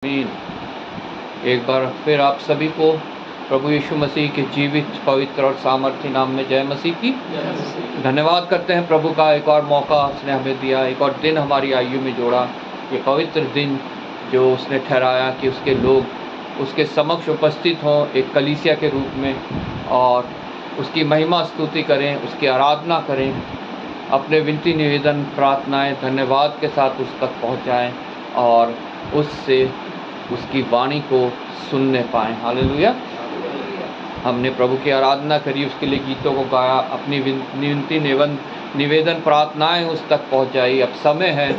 आमीन। एक बार फिर आप सभी को प्रभु यीशु मसीह के जीवित, पवित्र और सामर्थ्य नाम में जय मसीह की। धन्यवाद करते हैं प्रभु का, एक और मौका उसने हमें दिया, एक और दिन हमारी आयु में जोड़ा। ये पवित्र दिन जो उसने ठहराया कि उसके लोग उसके समक्ष उपस्थित हों एक कलीसिया के रूप में, और उसकी महिमा स्तुति करें, उसकी आराधना करें, अपने विनती निवेदन प्रार्थनाएं धन्यवाद के साथ उस तक पहुँचाएँ और उससे उसकी वाणी को सुनने पाएँ। हालेलुया। हमने प्रभु की आराधना करी, उसके लिए गीतों को गाया, अपनी विनती निवेदन प्रार्थनाएं उस तक पहुंचाई। अब समय है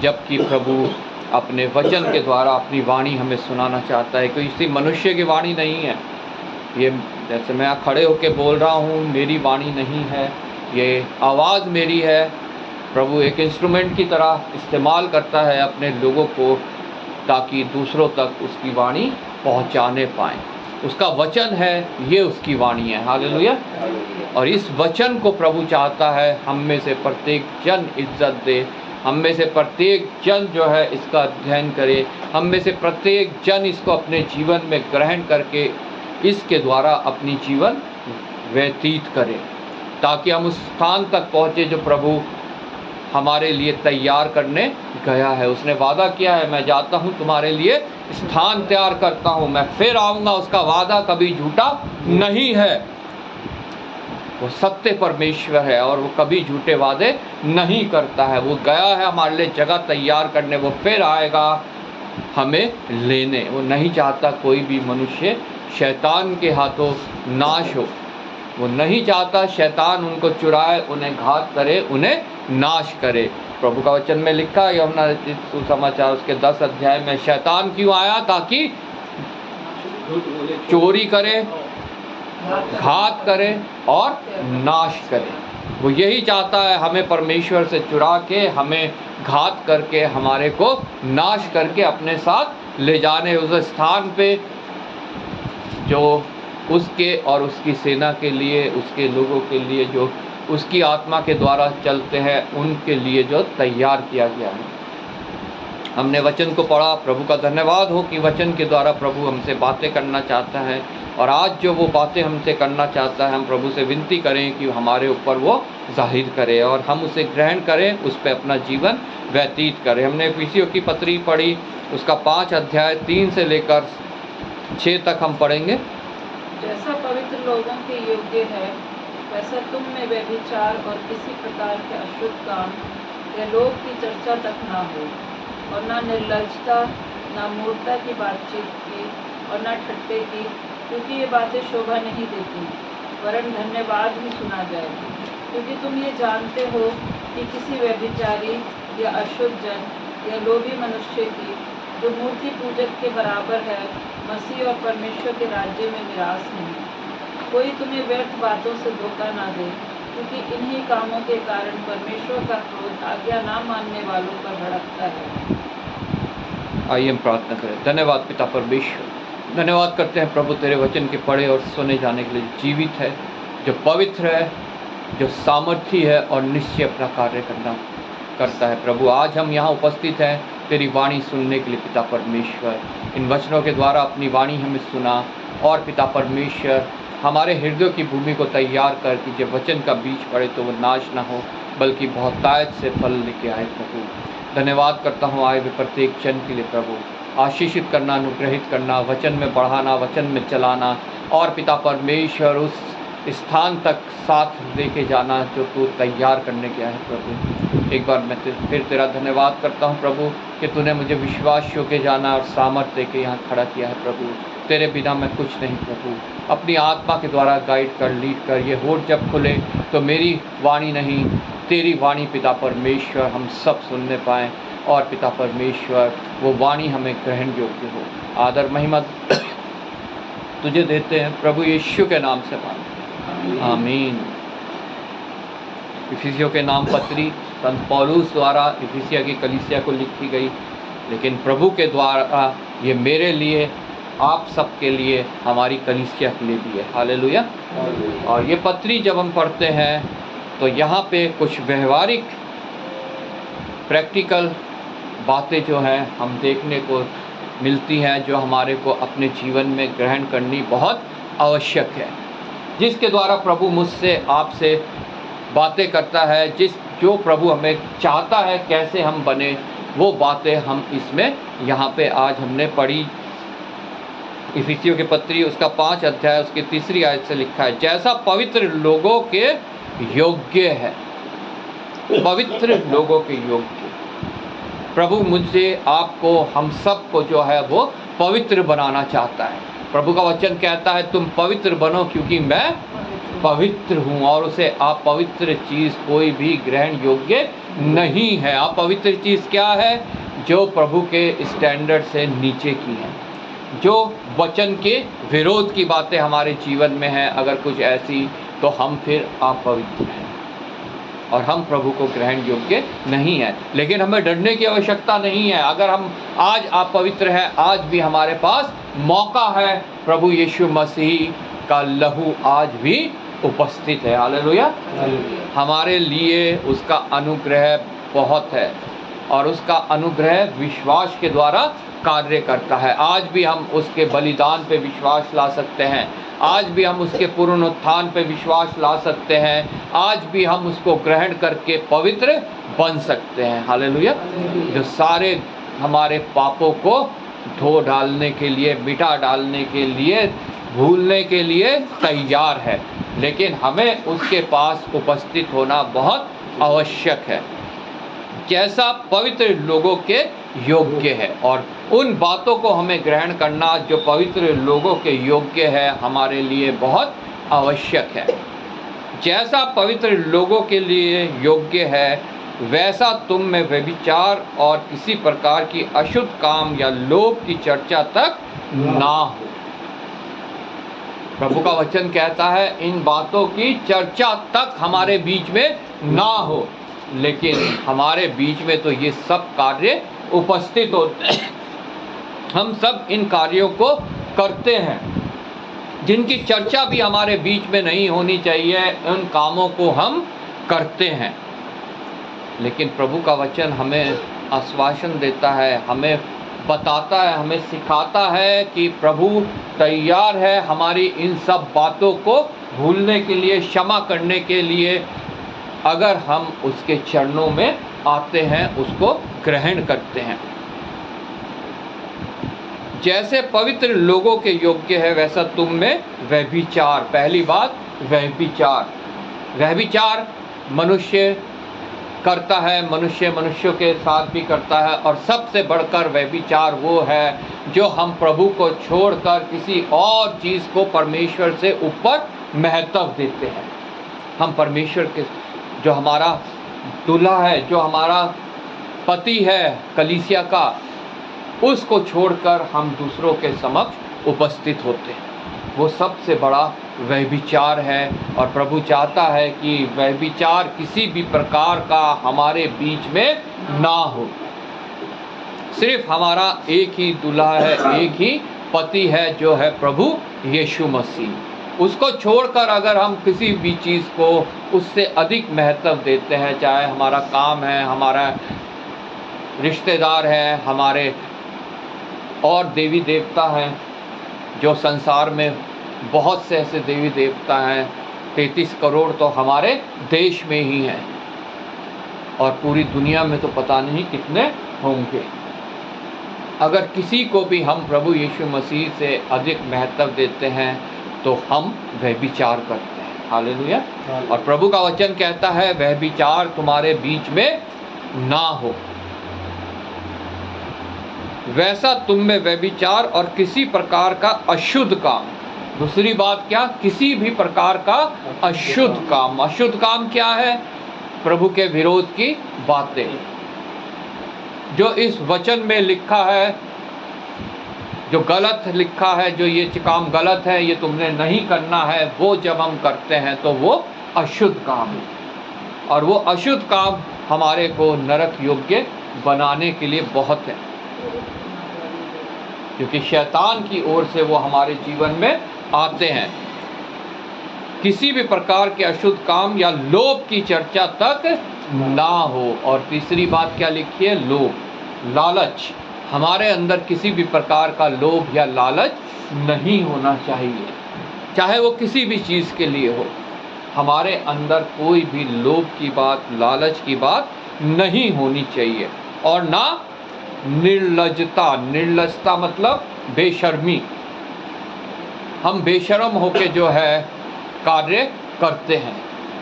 जबकि प्रभु अपने वचन के द्वारा अपनी वाणी हमें सुनाना चाहता है। कोई किसी मनुष्य की वाणी नहीं है ये। जैसे मैं खड़े होकर बोल रहा हूँ, मेरी वाणी नहीं है, ये आवाज़ मेरी है। प्रभु एक इंस्ट्रूमेंट की तरह इस्तेमाल करता है अपने लोगों को, ताकि दूसरों तक उसकी वाणी पहुंचाने पाएँ। उसका वचन है, ये उसकी वाणी है। हालेलुया। और इस वचन को प्रभु चाहता है हम में से प्रत्येक जन इज्जत दे, हम में से प्रत्येक जन जो है इसका अध्ययन करे, हम में से प्रत्येक जन इसको अपने जीवन में ग्रहण करके इसके द्वारा अपनी जीवन व्यतीत करे, ताकि हम उस स्थान तक पहुँचे जो प्रभु हमारे लिए तैयार करने गया है। उसने वादा किया है, मैं जाता हूँ तुम्हारे लिए स्थान तैयार करता हूँ, मैं फिर आऊँगा। उसका वादा कभी झूठा नहीं है। वो सत्य परमेश्वर है और वो कभी झूठे वादे नहीं करता है। वो गया है हमारे लिए जगह तैयार करने, वो फिर आएगा हमें लेने। वो नहीं चाहता कोई भी मनुष्य शैतान के हाथों नाश हो। वो नहीं चाहता शैतान उनको चुराए, उन्हें घात करे, उन्हें नाश करे। प्रभु का वचन में लिखा है यूहन्ना रचित सुसमाचार उसके 10 अध्याय में, शैतान क्यों आया? ताकि चोरी करे, घात करे और नाश करे। वो यही चाहता है हमें परमेश्वर से चुरा के, हमें घात करके, हमारे को नाश करके अपने साथ ले जाने उस स्थान पे जो उसके और उसकी सेना के लिए, उसके लोगों के लिए जो उसकी आत्मा के द्वारा चलते हैं, उनके लिए जो तैयार किया गया है। हमने वचन को पढ़ा। प्रभु का धन्यवाद हो कि वचन के द्वारा प्रभु हमसे बातें करना चाहता है, और आज जो वो बातें हमसे करना चाहता है, हम प्रभु से विनती करें कि हमारे ऊपर वो जाहिर करे और हम उसे ग्रहण करें, उस पर अपना जीवन व्यतीत करें। हमने इफिसियों की पत्री पढ़ी, उसका 5 अध्याय 3 से लेकर 6 तक हम पढ़ेंगे। जैसा पवित्र लोगों के योग्य है, वैसा तुम में व्यभिचार और किसी प्रकार के अशुद्ध काम या लोभ की चर्चा तक ना हो, और ना निर्लज्जता, ना मूर्खता की बातचीत की, और ना ठट्टे की, क्योंकि ये बातें शोभा नहीं देती, वरन धन्यवाद ही सुना जाए। क्योंकि तुम ये जानते हो कि किसी व्यभिचारी या अशुद्ध जन या लोभी मनुष्य की, जो मूर्ति पूजक के बराबर है, मसीह और परमेश्वर के राज्य में मिरास नहीं। कोई तुम्हें व्यर्थ बातों से धोखा ना दे, क्योंकि इन्हीं कामों के कारण परमेश्वर का क्रोध आज्ञा ना मानने वालों पर भड़कता है। आइए हम प्रार्थना करें। धन्यवाद पिता परमेश्वर, धन्यवाद करते हैं प्रभु तेरे वचन के पढ़े और सुने जाने के लिए, जीवित है, जो पवित्र है, जो सामर्थी है और निश्चय अपना कार्य करता है। प्रभु आज हम यहाँ उपस्थित हैं तेरी वाणी सुनने के लिए पिता परमेश्वर। इन वचनों के द्वारा अपनी वाणी हमें सुना, और पिता परमेश्वर हमारे हृदय की भूमि को तैयार कर कि जब वचन का बीज पड़े तो वो नाश ना हो, बल्कि बहुतायत से फल लेके आए। प्रभु धन्यवाद करता हूँ आए हुए प्रत्येक जन के लिए। प्रभु आशीषित करना, अनुग्रहित करना, वचन में बढ़ाना, वचन में चलाना, और पिता परमेश्वर उस स्थान तक साथ लेके जाना जो तू तैयार करने गया है। प्रभु एक बार मैं फिर तेरा धन्यवाद करता हूँ प्रभु कि तूने मुझे विश्वास योग्य जाना और सामर्थ्य दे के यहाँ खड़ा किया है। प्रभु तेरे बिना मैं कुछ नहीं। प्रभु अपनी आत्मा के द्वारा गाइड कर, लीड कर। ये होठ जब खुले तो मेरी वाणी नहीं, तेरी वाणी पिता परमेश्वर हम सब सुनने पाएँ, और पिता परमेश्वर वो वाणी हमें ग्रहण योग्य हो। आदर महिमा तुझे देते हैं प्रभु यीशु के नाम से मांगते, आमीन। इफिसियों के नाम पत्री संत पौलुस द्वारा इफिसिया की कलीसिया को लिखी गई, लेकिन प्रभु के द्वारा ये मेरे लिए, आप सबके लिए, हमारी कलीसिया के लिए भी है। हालेलुया। और ये पत्री जब हम पढ़ते हैं तो यहाँ पे कुछ व्यवहारिक प्रैक्टिकल बातें जो हैं हम देखने को मिलती हैं जो हमारे को अपने जीवन में ग्रहण करनी बहुत आवश्यक है, जिसके द्वारा प्रभु मुझसे आपसे बातें करता है, जो प्रभु हमें चाहता है कैसे हम बने, वो बातें हम इसमें यहाँ पे आज हमने पढ़ी। इफिसियों की पत्री उसका 5 अध्याय उसकी 3 आयत से लिखा है, जैसा पवित्र लोगों के योग्य है, पवित्र लोगों के योग्य। प्रभु मुझे आपको हम सब को जो है वो पवित्र बनाना चाहता है। प्रभु का वचन कहता है तुम पवित्र बनो क्योंकि मैं पवित्र हूँ, और उसे अपवित्र चीज़ कोई भी ग्रहण योग्य नहीं है। अपवित्र चीज़ क्या है? जो प्रभु के स्टैंडर्ड से नीचे की है, जो वचन के विरोध की बातें हमारे जीवन में हैं, अगर कुछ ऐसी, तो हम फिर अपवित्र हैं और हम प्रभु को ग्रहण योग्य नहीं है। लेकिन हमें डरने की आवश्यकता नहीं है। अगर हम आज अपवित्र हैं, आज भी हमारे पास मौका है। प्रभु यीशु मसीह का लहू आज भी उपस्थित है। हालेलुया। हमारे लिए उसका अनुग्रह बहुत है और उसका अनुग्रह विश्वास के द्वारा कार्य करता है। आज भी हम उसके बलिदान पे विश्वास ला सकते हैं, आज भी हम उसके पुनरुत्थान पे विश्वास ला सकते हैं, आज भी हम उसको ग्रहण करके पवित्र बन सकते हैं। हालेलुया। जो सारे हमारे पापों को धो डालने के लिए, मिटा डालने के लिए, भूलने के लिए तैयार है, लेकिन हमें उसके पास उपस्थित होना बहुत आवश्यक है, जैसा पवित्र लोगों के योग्य है। और उन बातों को हमें ग्रहण करना जो पवित्र लोगों के योग्य है हमारे लिए बहुत आवश्यक है। जैसा पवित्र लोगों के लिए योग्य है, वैसा तुम में व्यभिचार और किसी प्रकार की अशुद्ध काम या लोभ की चर्चा तक ना हो। प्रभु का वचन कहता है इन बातों की चर्चा तक हमारे बीच में ना हो, लेकिन हमारे बीच में तो ये सब कार्य उपस्थित होते हैं। हम सब इन कार्यों को करते हैं, जिनकी चर्चा भी हमारे बीच में नहीं होनी चाहिए, उन कामों को हम करते हैं। लेकिन प्रभु का वचन हमें आश्वासन देता है, हमें बताता है, हमें सिखाता है कि प्रभु तैयार है हमारी इन सब बातों को भूलने के लिए, क्षमा करने के लिए, अगर हम उसके चरणों में आते हैं, उसको ग्रहण करते हैं। जैसे पवित्र लोगों के योग्य है, वैसा तुम में व्यभिचार। पहली बात, व्यभिचार मनुष्य करता है, मनुष्यों के साथ भी करता है, और सबसे बढ़कर व्यभिचार वो है जो हम प्रभु को छोड़कर किसी और चीज़ को परमेश्वर से ऊपर महत्व देते हैं। हम परमेश्वर के, जो हमारा दूल्हा है, जो हमारा पति है कलीसिया का, उसको छोड़कर हम दूसरों के समक्ष उपस्थित होते हैं। वो सबसे बड़ा व्यभिचार है, और प्रभु चाहता है कि व्यभिचार किसी भी प्रकार का हमारे बीच में ना हो। सिर्फ हमारा एक ही दूल्हा है, एक ही पति है, जो है प्रभु यीशु मसीह। उसको छोड़कर अगर हम किसी भी चीज़ को उससे अधिक महत्व देते हैं, चाहे हमारा काम है, हमारा रिश्तेदार है, हमारे और देवी देवता हैं, जो संसार में बहुत से ऐसे देवी देवता हैं, 33 करोड़ तो हमारे देश में ही हैं, और पूरी दुनिया में तो पता नहीं कितने होंगे। अगर किसी को भी हम प्रभु यीशु मसीह से अधिक महत्व देते हैं तो हम व्यभिचार करते हैं। हालेलुया। और प्रभु का वचन कहता है व्यभिचार तुम्हारे बीच में ना हो, वैसा तुम में व्यभिचार और किसी प्रकार का अशुद्ध काम। दूसरी बात क्या? किसी भी प्रकार का अशुद्ध काम। अशुद्ध काम क्या है? प्रभु के विरोध की बातें, जो इस वचन में लिखा है, जो गलत लिखा है, जो ये काम गलत है, ये तुमने नहीं करना है, वो जब हम करते हैं तो वो अशुद्ध काम है। और वो अशुद्ध काम हमारे को नरक योग्य बनाने के लिए बहुत है, क्योंकि शैतान की ओर से वो हमारे जीवन में आते हैं। किसी भी प्रकार के अशुद्ध काम या लोभ की चर्चा तक ना हो। और तीसरी बात क्या लिखी है? लोभ, लालच। हमारे अंदर किसी भी प्रकार का लोभ या लालच नहीं होना चाहिए, चाहे वो किसी भी चीज़ के लिए हो। हमारे अंदर कोई भी लोभ की बात, लालच की बात नहीं होनी चाहिए। और ना निर्लजता। निर्लजता मतलब बेशर्मी। हम बेशर्म होके जो है कार्य करते हैं,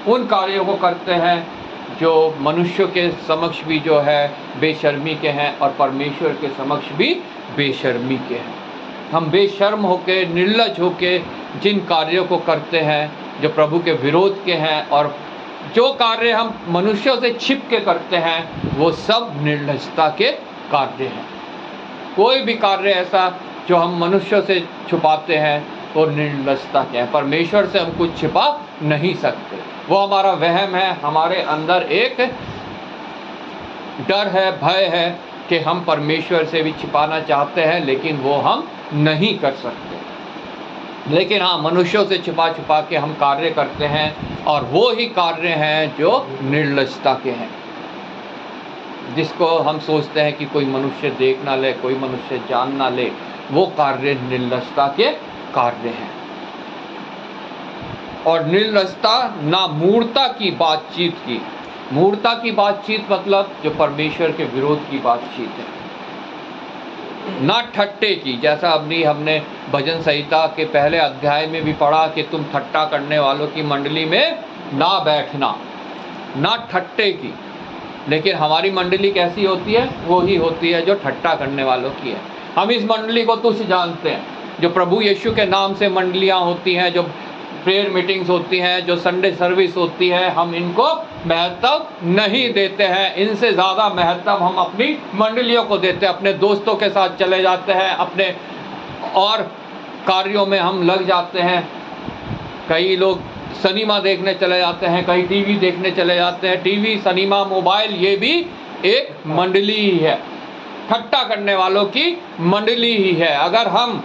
उन कार्यों को करते हैं जो मनुष्यों के समक्ष भी जो है बेशर्मी के हैं और परमेश्वर के समक्ष भी बेशर्मी के हैं। हम बेशर्म होके, निर्लज होके जिन कार्यों को करते हैं जो प्रभु के विरोध के हैं, और जो कार्य हम मनुष्यों से छिप के करते हैं वो सब निर्लजता के कार्य हैं। कोई भी कार्य ऐसा जो हम मनुष्यों से छुपाते हैं वो निर्लजता के हैं। परमेश्वर से हम कुछ छिपा नहीं सकते, वो हमारा वहम है। हमारे अंदर एक डर है, भय है कि हम परमेश्वर से भी छिपाना चाहते हैं लेकिन वो हम नहीं कर सकते। लेकिन हाँ, मनुष्यों से छुपा छुपा के हम कार्य करते हैं, और वो ही कार्य हैं जो निर्लजता के हैं, जिसको हम सोचते हैं कि कोई मनुष्य देख ना ले, कोई मनुष्य जान ना ले। वो कार्य निर्लजता के कार्य हैं। और निर्लजता ना मूर्ता की बातचीत की। मूर्ता की बातचीत मतलब जो परमेश्वर के विरोध की बातचीत है। ना ठट्टे की, जैसा अभी हमने भजन संहिता के पहले अध्याय में भी पढ़ा कि तुम ठट्टा करने वालों की मंडली में ना बैठना। ना ठट्टे की। लेकिन हमारी मंडली कैसी होती है? वो ही होती है जो ठट्टा करने वालों की है। हम इस मंडली को तुच्छ जानते हैं। जो प्रभु यीशु के नाम से मंडलियां होती हैं, जो प्रेयर मीटिंग्स होती हैं, जो संडे सर्विस होती है, हम इनको महत्व नहीं देते हैं। इनसे ज़्यादा महत्व हम अपनी मंडलियों को देते हैं। अपने दोस्तों के साथ चले जाते हैं, अपने और कार्यों में हम लग जाते हैं। कई लोग सिनेमा देखने चले जाते हैं, कहीं टीवी देखने चले जाते हैं। टीवी, सिनेमा, मोबाइल, ये भी एक मंडली ही है, ठट्टा करने वालों की मंडली ही है। अगर हम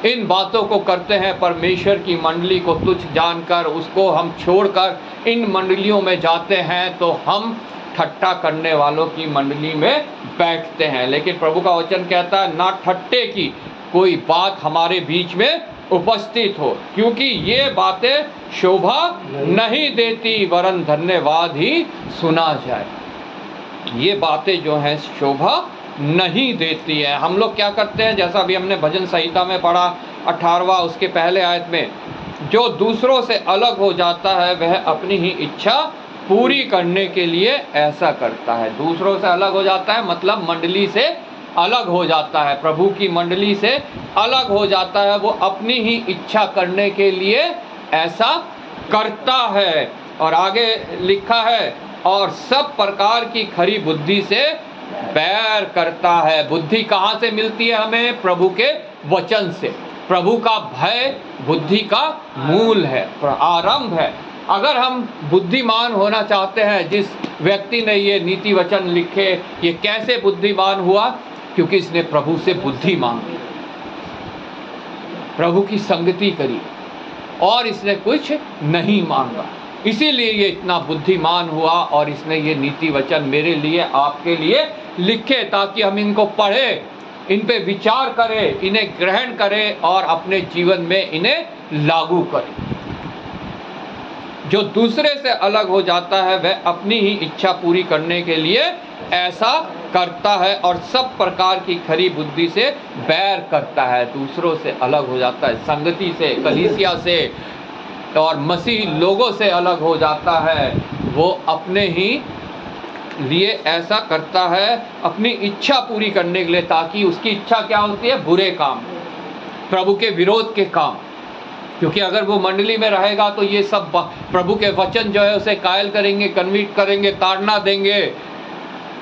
इन बातों को करते हैं, परमेश्वर की मंडली को तुच्छ जानकर, उसको हम छोड़कर इन मंडलियों में जाते हैं, तो हम ठट्टा करने वालों की मंडली में बैठते हैं। लेकिन प्रभु का वचन कहता है ना ठट्टे की कोई बात हमारे बीच में उपस्थित हो, क्योंकि ये बातें शोभा नहीं देती, वरन धन्यवाद ही सुना जाए। ये बातें जो हैं शोभा नहीं देती है। हम लोग क्या करते हैं, जैसा अभी हमने भजन संहिता में पढ़ा 18वां उसके पहले आयत में, जो दूसरों से अलग हो जाता है वह अपनी ही इच्छा पूरी करने के लिए ऐसा करता है। दूसरों से अलग हो जाता है मतलब मंडली से अलग हो जाता है, प्रभु की मंडली से अलग हो जाता है। वो अपनी ही इच्छा करने के लिए ऐसा करता है। और आगे लिखा है, और सब प्रकार की खरी बुद्धि से बैर करता है। बुद्धि कहाँ से मिलती है हमें? प्रभु के वचन से। प्रभु का भय बुद्धि का मूल है, आरंभ है। अगर हम बुद्धिमान होना चाहते हैं, जिस व्यक्ति ने ये नीति वचन लिखे, ये कैसे बुद्धिमान हुआ? क्योंकि इसने प्रभु से बुद्धि मांगी, प्रभु की संगति करी, और इसने कुछ नहीं मांगा। इसीलिए ये इतना बुद्धिमान हुआ, और इसने ये नीति वचन मेरे लिए, आपके लिए लिखे, ताकि हम इनको पढ़ें, इन पे विचार करें, इन्हें ग्रहण करें और अपने जीवन में इन्हें लागू करें। जो दूसरे से अलग हो जाता है वह अपनी ही इच्छा पूरी करने के लिए ऐसा करता है, और सब प्रकार की खरी बुद्धि से बैर करता है। दूसरों से अलग हो जाता है, संगति से, कलीसिया से और मसीह लोगों से अलग हो जाता है। वो अपने ही लिए ऐसा करता है, अपनी इच्छा पूरी करने के लिए, ताकि उसकी इच्छा क्या होती है? बुरे काम, प्रभु के विरोध के काम। क्योंकि अगर वो मंडली में रहेगा तो ये सब प्रभु के वचन जो है उसे कायल करेंगे, कन्विट करेंगे, ताड़ना देंगे।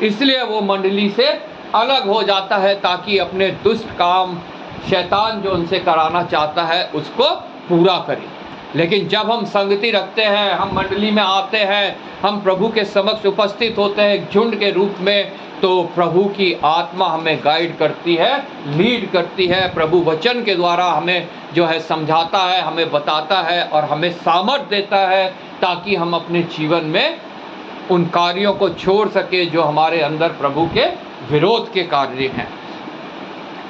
इसलिए वो मंडली से अलग हो जाता है, ताकि अपने दुष्ट काम शैतान जो उनसे कराना चाहता है उसको पूरा करे। लेकिन जब हम संगति रखते हैं, हम मंडली में आते हैं, हम प्रभु के समक्ष उपस्थित होते हैं झुंड के रूप में, तो प्रभु की आत्मा हमें गाइड करती है, लीड करती है। प्रभु वचन के द्वारा हमें जो है समझाता है, हमें बताता है और हमें सामर्थ देता है, ताकि हम अपने जीवन में उन कार्यों को छोड़ सके जो हमारे अंदर प्रभु के विरोध के कार्य हैं।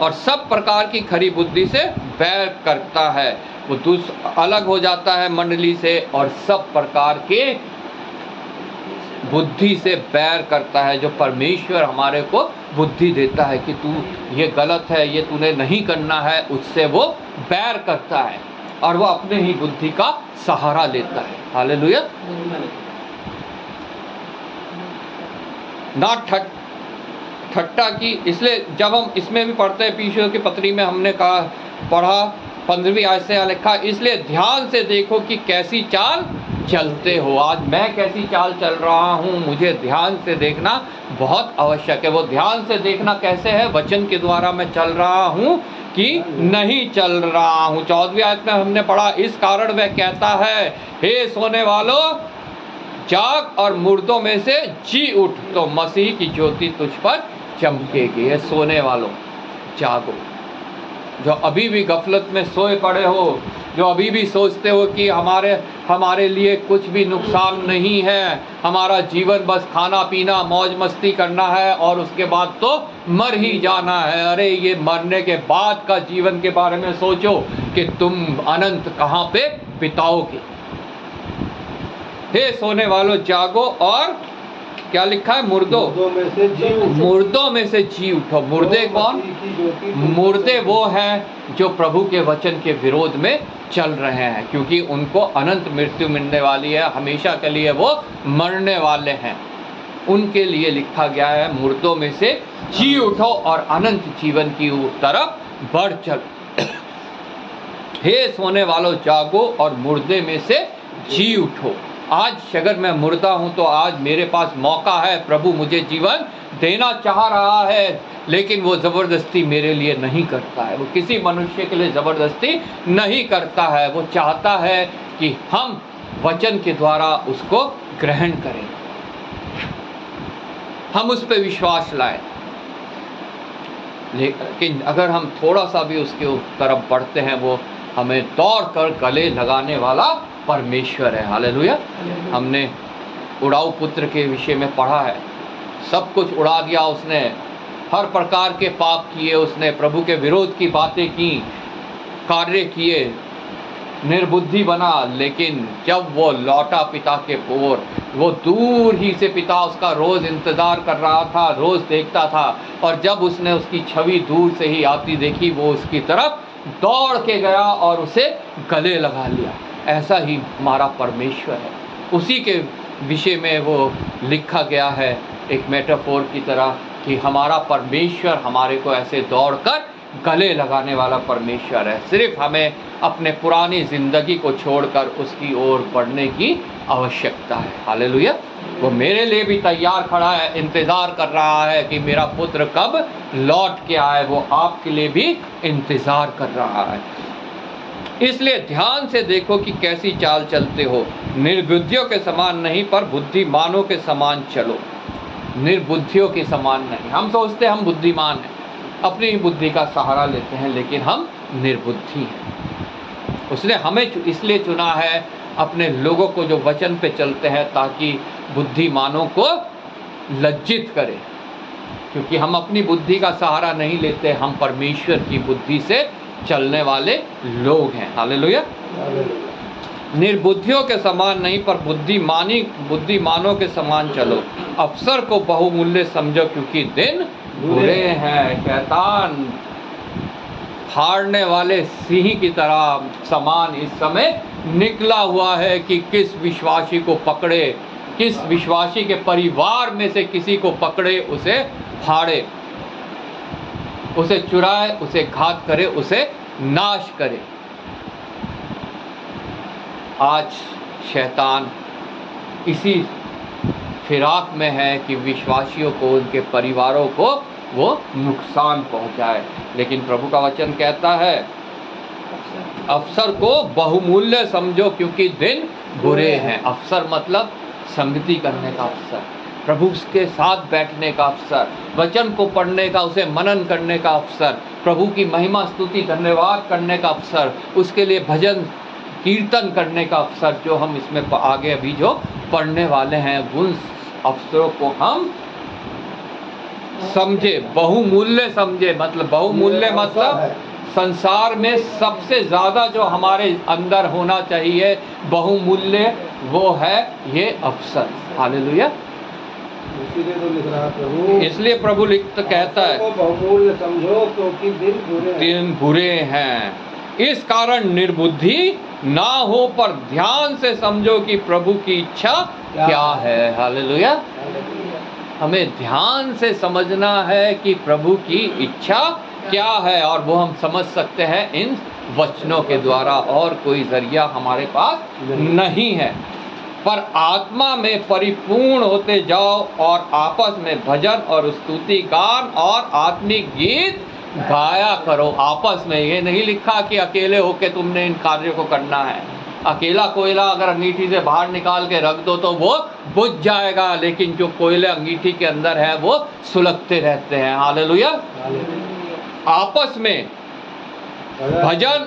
और सब प्रकार की खरी बुद्धि से बैर करता है। वो अलग हो जाता है मंडली से और सब प्रकार के बुद्धि से बैर करता है। जो परमेश्वर हमारे को बुद्धि देता है कि तू ये गलत है, ये तूने नहीं करना है, उससे वो बैर करता है और वो अपने ही बुद्धि का सहारा लेता है। हालेलुया। ना ठट्टा की, इसलिए जब हम इसमें भी पढ़ते हैं, पीछे की पत्री में हमने कहा पढ़ा 15वीं आयत से लिखा, इसलिए ध्यान से देखो कि कैसी चाल चलते हो। आज मैं कैसी चाल चल रहा हूँ, मुझे ध्यान से देखना बहुत आवश्यक है। वो ध्यान से देखना कैसे है? वचन के द्वारा मैं चल रहा हूँ कि नहीं चल रहा हूँ। 14वीं आयत में हमने पढ़ा, इस कारण वह कहता है, हे सोने वालों जाग और मुर्दों में से जी उठ, तो मसीह की ज्योति तुझ पर चमकेगी। हे सोने वालों जागो, जो अभी भी गफलत में सोए पड़े हो, जो अभी भी सोचते हो कि हमारे लिए कुछ भी नुकसान नहीं है, हमारा जीवन बस खाना पीना मौज मस्ती करना है और उसके बाद तो मर ही जाना है। अरे ये मरने के बाद का जीवन के बारे में सोचो कि तुम अनंत कहाँ पे बिताओगे। हे सोने वालों जागो, और क्या लिखा है? मुर्दों में से जी उठो। मुर्दे कौन? मुर्दे वो हैं जो प्रभु के वचन के विरोध में चल रहे हैं, क्योंकि उनको अनंत मृत्यु मिलने वाली है, हमेशा के लिए वो मरने वाले हैं। उनके लिए लिखा गया है, मुर्दों में से जी उठो और अनंत जीवन की तरफ बढ़ चल। हे सोने वालों जागो और मुर्दे में से जी उठो। आज अगर मैं मुर्दा हूं तो आज मेरे पास मौका है, प्रभु मुझे जीवन देना चाह रहा है, लेकिन वो ज़बरदस्ती मेरे लिए नहीं करता है। वो किसी मनुष्य के लिए ज़बरदस्ती नहीं करता है। वो चाहता है कि हम वचन के द्वारा उसको ग्रहण करें, हम उस पर विश्वास लाएं। लेकिन अगर हम थोड़ा सा भी उसके तरफ बढ़ते हैं, वो हमें दौड़ कर गले लगाने वाला परमेश्वर है। हालेलुया। हमने उड़ाऊ पुत्र के विषय में पढ़ा है, सब कुछ उड़ा दिया उसने, हर प्रकार के पाप किए उसने, प्रभु के विरोध की बातें की, कार्य किए, निर्बुद्धि बना। लेकिन जब वो लौटा पिता के ओर, वो दूर ही से, पिता उसका रोज इंतजार कर रहा था, रोज देखता था, और जब उसने उसकी छवि दूर से ही आती देखी, वो उसकी तरफ दौड़ के गया और उसे गले लगा लिया। ऐसा ही हमारा परमेश्वर है। उसी के विषय में वो लिखा गया है एक मेटाफोर की तरह कि हमारा परमेश्वर हमारे को ऐसे दौड़कर गले लगाने वाला परमेश्वर है। सिर्फ हमें अपने पुरानी ज़िंदगी को छोड़कर उसकी ओर बढ़ने की आवश्यकता है। हालेलुया। वो मेरे लिए भी तैयार खड़ा है, इंतज़ार कर रहा है कि मेरा पुत्र कब लौट के आए। वो आपके लिए भी इंतज़ार कर रहा है। इसलिए ध्यान से देखो कि कैसी चाल चलते हो, निर्बुद्धियों के समान नहीं पर बुद्धिमानों के समान चलो। निर्बुद्धियों के समान नहीं। हम सोचते हम बुद्धिमान हैं, अपनी ही बुद्धि का सहारा लेते हैं, लेकिन हम निर्बुद्धि हैं। उसने हमें इसलिए चुना है, अपने लोगों को जो वचन पे चलते हैं, ताकि बुद्धिमानों को लज्जित करें, क्योंकि हम अपनी बुद्धि का सहारा नहीं लेते, हम परमेश्वर की बुद्धि से चलने वाले लोग हैं। हालेलुया। निर्बुद्धियों के समान नहीं पर बुद्धिमानों के समान चलो। अवसर को बहुमूल्य समझो, क्योंकि दिन बुरे हैं। शैतान फाड़ने वाले सिंह की तरह समान इस समय निकला हुआ है कि किस विश्वासी को पकड़े, किस विश्वासी के परिवार में से किसी को पकड़े, उसे फाड़े, उसे चुराए, उसे घात करे, उसे नाश करे। आज शैतान इसी फिराक में है कि विश्वासियों को, उनके परिवारों को वो नुकसान पहुंचाए। लेकिन प्रभु का वचन कहता है, अवसर को बहुमूल्य समझो, क्योंकि दिन बुरे हैं। अवसर मतलब संगति करने का अवसर, प्रभु के साथ बैठने का अवसर, वचन को पढ़ने का, उसे मनन करने का अवसर, प्रभु की महिमा स्तुति धन्यवाद करने का अवसर, उसके लिए भजन कीर्तन करने का अवसर, जो हम इसमें आगे अभी जो पढ़ने वाले हैं, उन अवसरों को हम समझे, बहुमूल्य समझे। मतलब बहुमूल्य मतलब संसार में सबसे ज़्यादा जो हमारे अंदर होना चाहिए बहुमूल्य, वो है ये अवसर। हालेलुया। इसीलिए तो लिख रहा प्रभु, इसलिए प्रभु कहता है बहुमूल्य समझो क्योंकि दिन बुरे हैं। इस कारण निर्बुद्धि ना हो, पर ध्यान से समझो कि प्रभु की इच्छा क्या है। हालेलुया। हमें ध्यान से समझना है कि प्रभु की इच्छा क्या है, और वो हम समझ सकते हैं इन वचनों के द्वारा, और कोई जरिया हमारे पास नहीं है। पर आत्मा में परिपूर्ण होते जाओ और आपस में भजन और स्तुति गान और आत्मिक गीत गाया करो। आपस में, ये नहीं लिखा कि अकेले होके तुमने इन कार्यों को करना है। अकेला कोयला अगर अंगीठी से बाहर निकाल के रख दो तो वो बुझ जाएगा, लेकिन जो कोयले अंगीठी के अंदर है वो सुलगते रहते हैं। हालेलुया। आपस में भजन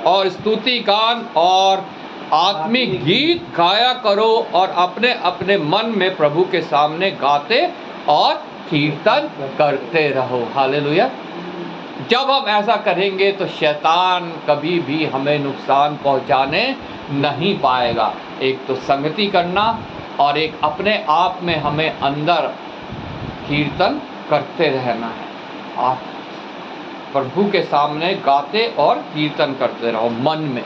और स्तुति गान और आत्मिक गीत गाया करो, और अपने अपने मन में प्रभु के सामने गाते और कीर्तन करते रहो। हालेलुया। जब हम ऐसा करेंगे तो शैतान कभी भी हमें नुकसान पहुंचाने नहीं पाएगा। एक तो संगति करना, और एक अपने आप में हमें अंदर कीर्तन करते रहना है। आप प्रभु के सामने गाते और कीर्तन करते रहो मन में।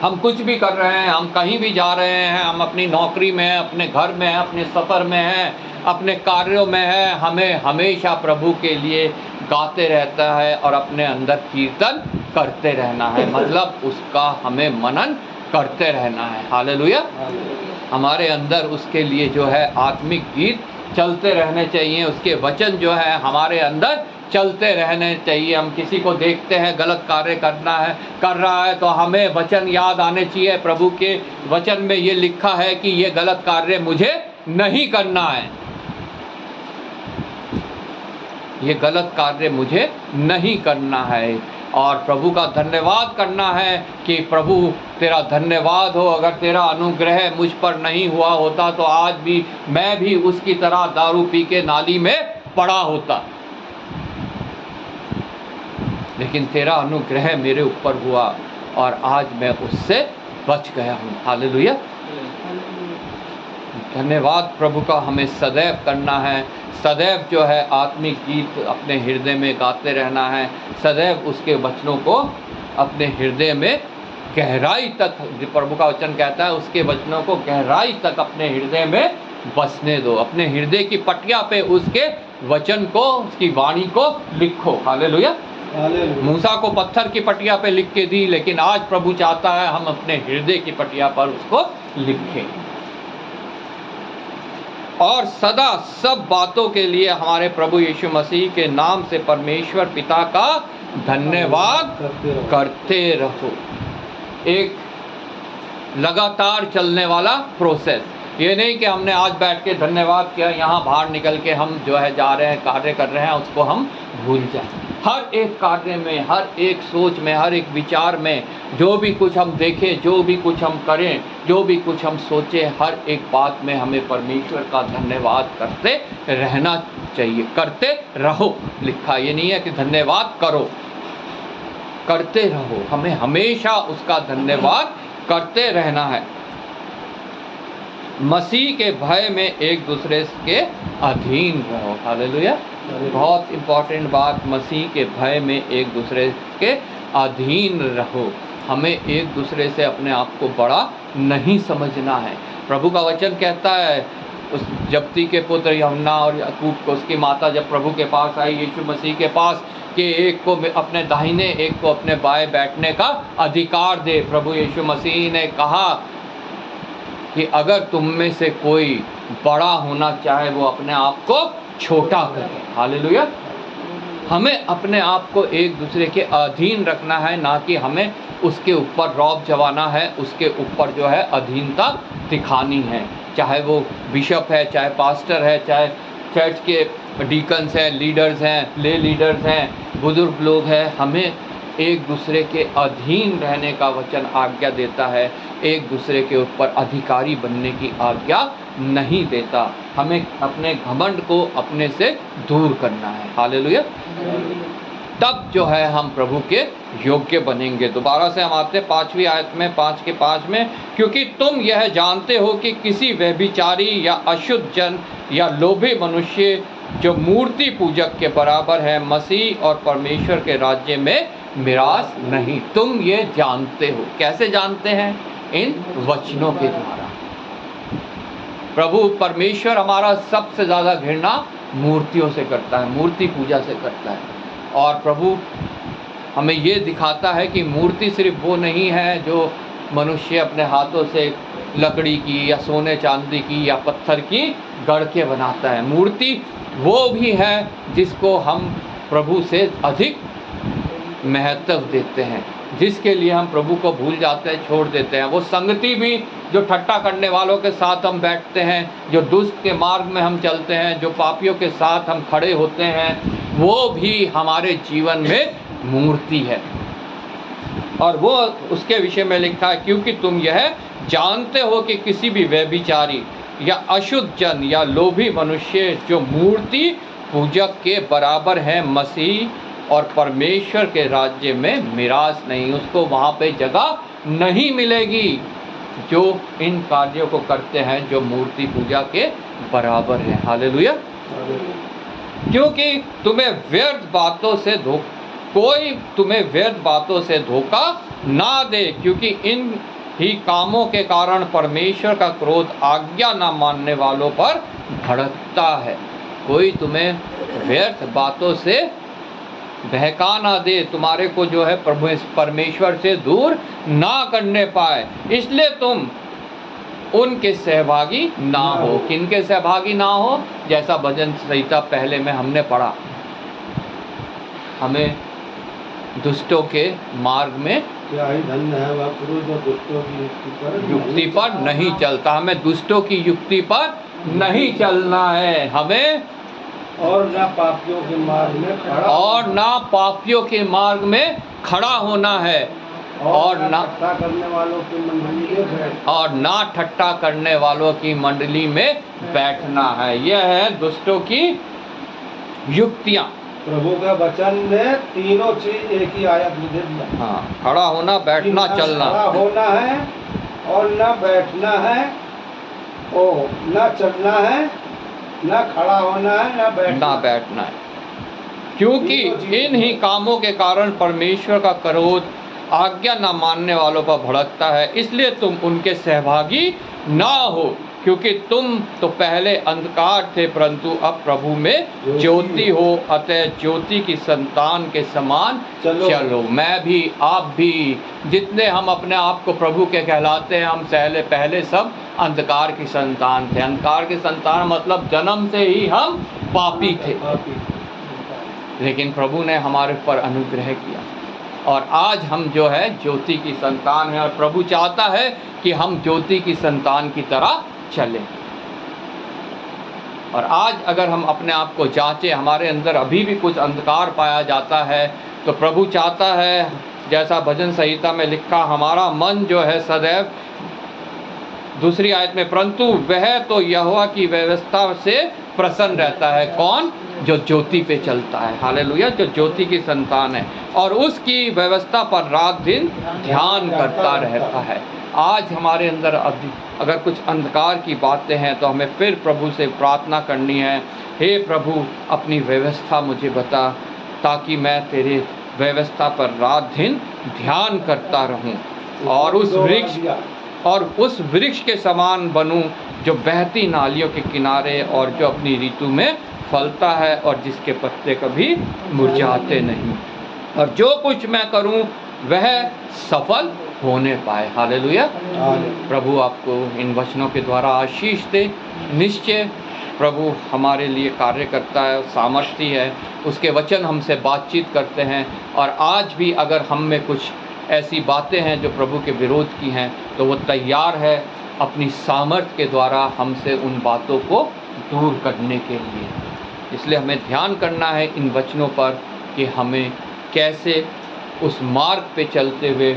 हम कुछ भी कर रहे हैं, हम कहीं भी जा रहे हैं, हम अपनी नौकरी में हैं, अपने घर में हैं, अपने सफ़र में हैं, अपने कार्यों में हैं, हमें हमेशा प्रभु के लिए गाते रहता है और अपने अंदर कीर्तन करते रहना है। मतलब उसका हमें मनन करते रहना है। हालेलुया। हमारे अंदर उसके लिए जो है आत्मिक गीत चलते रहने चाहिए, उसके वचन जो है हमारे अंदर चलते रहने चाहिए। हम किसी को देखते हैं गलत कार्य कर रहा है तो हमें वचन याद आने चाहिए। प्रभु के वचन में ये लिखा है कि ये गलत कार्य मुझे नहीं करना है, ये गलत कार्य मुझे नहीं करना है, और प्रभु का धन्यवाद करना है कि प्रभु तेरा धन्यवाद हो। अगर तेरा अनुग्रह मुझ पर नहीं हुआ होता तो आज भी मैं भी उसकी तरह दारू पी के नाली में पड़ा होता, लेकिन तेरा अनुग्रह मेरे ऊपर हुआ और आज मैं उससे बच गया हूँ। हालेलुया। धन्यवाद प्रभु का हमें सदैव करना है। सदैव जो है आत्मिक गीत अपने हृदय में गाते रहना है। सदैव उसके वचनों को अपने हृदय में गहराई तक, प्रभु का वचन कहता है उसके वचनों को गहराई तक अपने हृदय में बसने दो। अपने हृदय की पटिया पे उसके वचन को, उसकी वाणी को लिखो। हालेलुया। मूसा को पत्थर की पटिया पे लिख के दी, लेकिन आज प्रभु चाहता है हम अपने हृदय की पटिया पर उसको लिखें। और सदा सब बातों के लिए हमारे प्रभु यीशु मसीह के नाम से परमेश्वर पिता का धन्यवाद करते रहो। एक लगातार चलने वाला प्रोसेस। ये नहीं कि हमने आज बैठ के धन्यवाद किया, यहाँ बाहर निकल के हम जो है जा रहे हैं, कार्य कर रहे हैं, उसको हम भूल जाएं। हर एक कार्य में, हर एक सोच में, हर एक विचार में, जो भी कुछ हम देखें, जो भी कुछ हम करें, जो भी कुछ हम सोचें, हर एक बात में हमें परमेश्वर का धन्यवाद करते रहना चाहिए। करते रहो लिखा, ये नहीं है कि धन्यवाद करो, करते रहो। हमें हमेशा उसका धन्यवाद करते रहना है। मसीह के भय में एक दूसरे के अधीन रहो। हालेलुया। बहुत इम्पॉर्टेंट बात, मसीह के भय में एक दूसरे के अधीन रहो। हमें एक दूसरे से अपने आप को बड़ा नहीं समझना है। प्रभु का वचन कहता है उस जब्ती के पुत्र यूहन्ना और याकूब को, उसकी माता जब प्रभु के पास आई, यीशु मसीह के पास, कि एक को अपने दाहिने एक को अपने बाएं बैठने का अधिकार दे। प्रभु यीशु मसीह ने कहा कि अगर तुम में से कोई बड़ा होना चाहे वो अपने आप को छोटा करे। हालेलुया। हमें अपने आप को एक दूसरे के अधीन रखना है, ना कि हमें उसके ऊपर रौब जमाना है, उसके ऊपर जो है अधीनता दिखानी है। चाहे वो बिशप है, चाहे पास्टर है, चाहे चर्च के डीकन्स हैं, लीडर्स हैं, ले लीडर्स हैं, बुजुर्ग लोग हैं, हमें एक दूसरे के अधीन रहने का वचन आज्ञा देता है। एक दूसरे के ऊपर अधिकारी बनने की आज्ञा नहीं देता। हमें अपने घमंड को अपने से दूर करना है। हालेलुया। तब जो है हम प्रभु के योग्य बनेंगे। दोबारा से हम आते हैं 5वीं आयत में, 5 के 5 में, क्योंकि तुम यह जानते हो कि किसी व्यभिचारी या अशुद्ध जन या लोभी मनुष्य जो मूर्ति पूजक के बराबर है, मसीह और परमेश्वर के राज्य में मिरास नहीं। तुम ये जानते हो। कैसे जानते हैं? इन वचनों के द्वारा। प्रभु परमेश्वर हमारा सबसे ज़्यादा घृणा मूर्तियों से करता है, मूर्ति पूजा से करता है। और प्रभु हमें ये दिखाता है कि मूर्ति सिर्फ वो नहीं है जो मनुष्य अपने हाथों से लकड़ी की या सोने चांदी की या पत्थर की गढ़ के बनाता है। मूर्ति वो भी है जिसको हम प्रभु से अधिक महत्व देते हैं, जिसके लिए हम प्रभु को भूल जाते हैं, छोड़ देते हैं। वो संगति भी जो ठट्टा करने वालों के साथ हम बैठते हैं, जो दुष्ट के मार्ग में हम चलते हैं, जो पापियों के साथ हम खड़े होते हैं, वो भी हमारे जीवन में मूर्ति है। और वो उसके विषय में लिखा है, क्योंकि तुम यह जानते हो कि किसी भी व्यभिचारी या अशुद्ध जन या लोभी मनुष्य जो मूर्ति पूजक के बराबर है, मसीह और परमेश्वर के राज्य में मिरास नहीं। उसको वहाँ पे जगह नहीं मिलेगी जो इन कार्यों को करते हैं जो मूर्ति पूजा के बराबर है। हालेलुया। क्योंकि तुम्हें व्यर्थ बातों से कोई तुम्हें व्यर्थ बातों से धोखा ना दे, क्योंकि इन ही कामों के कारण परमेश्वर का क्रोध आज्ञा ना मानने वालों पर भड़कता है। कोई तुम्हें व्यर्थ बातों से बहका ना दे, तुम्हारे को जो है प्रभु परमेश्वर से दूर ना करने पाए, इसलिए तुम उनके सहभागी ना हो। किनके सहभागी ना हो? जैसा भजन संहिता पहले में हमने पढ़ा, हमें दुष्टों के मार्ग में क्या ही धन्य है वह पुरुष जो दुष्टों की युक्ति पर नहीं चलता। हमें दुष्टों की युक्ति पर नहीं चलना है, हमें और ना पापियों के मार्ग में खड़ा होना है, और ना ठट्टा करने वालों की मंडली में बैठ और ना ठट्टा करने वालों की मंडली में बैठना है। यह है दुष्टों की युक्तियाँ। प्रभु का वचन में तीनों चीज एक ही आयत में दे दिया। हाँ, खड़ा होना, बैठना, चलना। खड़ा होना है और न बैठना है, ओ न चलना है, न खड़ा होना है, न बैठना है। क्योंकि इन ही कामों के कारण परमेश्वर का क्रोध आज्ञा न मानने वालों पर भड़कता है, इसलिए तुम उनके सहभागी ना हो। क्योंकि तुम तो पहले अंधकार थे, परंतु अब प्रभु में ज्योति हो, अतः ज्योति की संतान के समान चलो। मैं भी, आप भी, जितने हम अपने आप को प्रभु के कहलाते हैं, हम पहले सब अंधकार की संतान थे। अंधकार की संतान मतलब जन्म से ही हम पापी थे, लेकिन प्रभु ने हमारे पर अनुग्रह किया और आज हम जो है ज्योति की संतान है। और प्रभु चाहता है कि हम ज्योति की संतान की तरह चलें। और आज अगर हम अपने आप को जांचें, हमारे अंदर अभी भी कुछ अंधकार पाया जाता है, तो प्रभु चाहता है, जैसा भजन संहिता में लिखा, हमारा मन जो है सदैव, दूसरी आयत में, परंतु वह तो यहोवा की व्यवस्था से प्रसन्न रहता है। कौन? जो ज्योति पे चलता है। हालेलुया। जो ज्योति की संतान है और उसकी व्यवस्था पर रात दिन ध्यान करता रहता है। आज हमारे अंदर अगर कुछ अंधकार की बातें हैं तो हमें फिर प्रभु से प्रार्थना करनी है, हे प्रभु अपनी व्यवस्था मुझे बता, ताकि मैं तेरे व्यवस्था पर रात दिन ध्यान करता रहूं और उस वृक्ष के समान बनूं जो बहती नालियों के किनारे और जो अपनी ऋतु में फलता है और जिसके पत्ते कभी मुरझाते नहीं, और जो कुछ मैं करूं वह सफल होने पाए। हालेलुया। प्रभु आपको इन वचनों के द्वारा आशीष दे। निश्चय प्रभु हमारे लिए कार्य करता है, सामर्थ्य है, उसके वचन हमसे बातचीत करते हैं। और आज भी अगर हम में कुछ ऐसी बातें हैं जो प्रभु के विरोध की हैं, तो वो तैयार है अपनी सामर्थ्य के द्वारा हमसे उन बातों को दूर करने के लिए। इसलिए हमें ध्यान करना है इन वचनों पर कि हमें कैसे उस मार्ग पे चलते हुए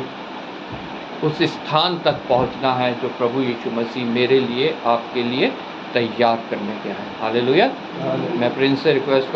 उस स्थान तक पहुंचना है जो प्रभु यीशु मसीह मेरे लिए, आपके लिए तैयार करने के हैं। हालेलुया। मैं प्रिंस से रिक्वेस्ट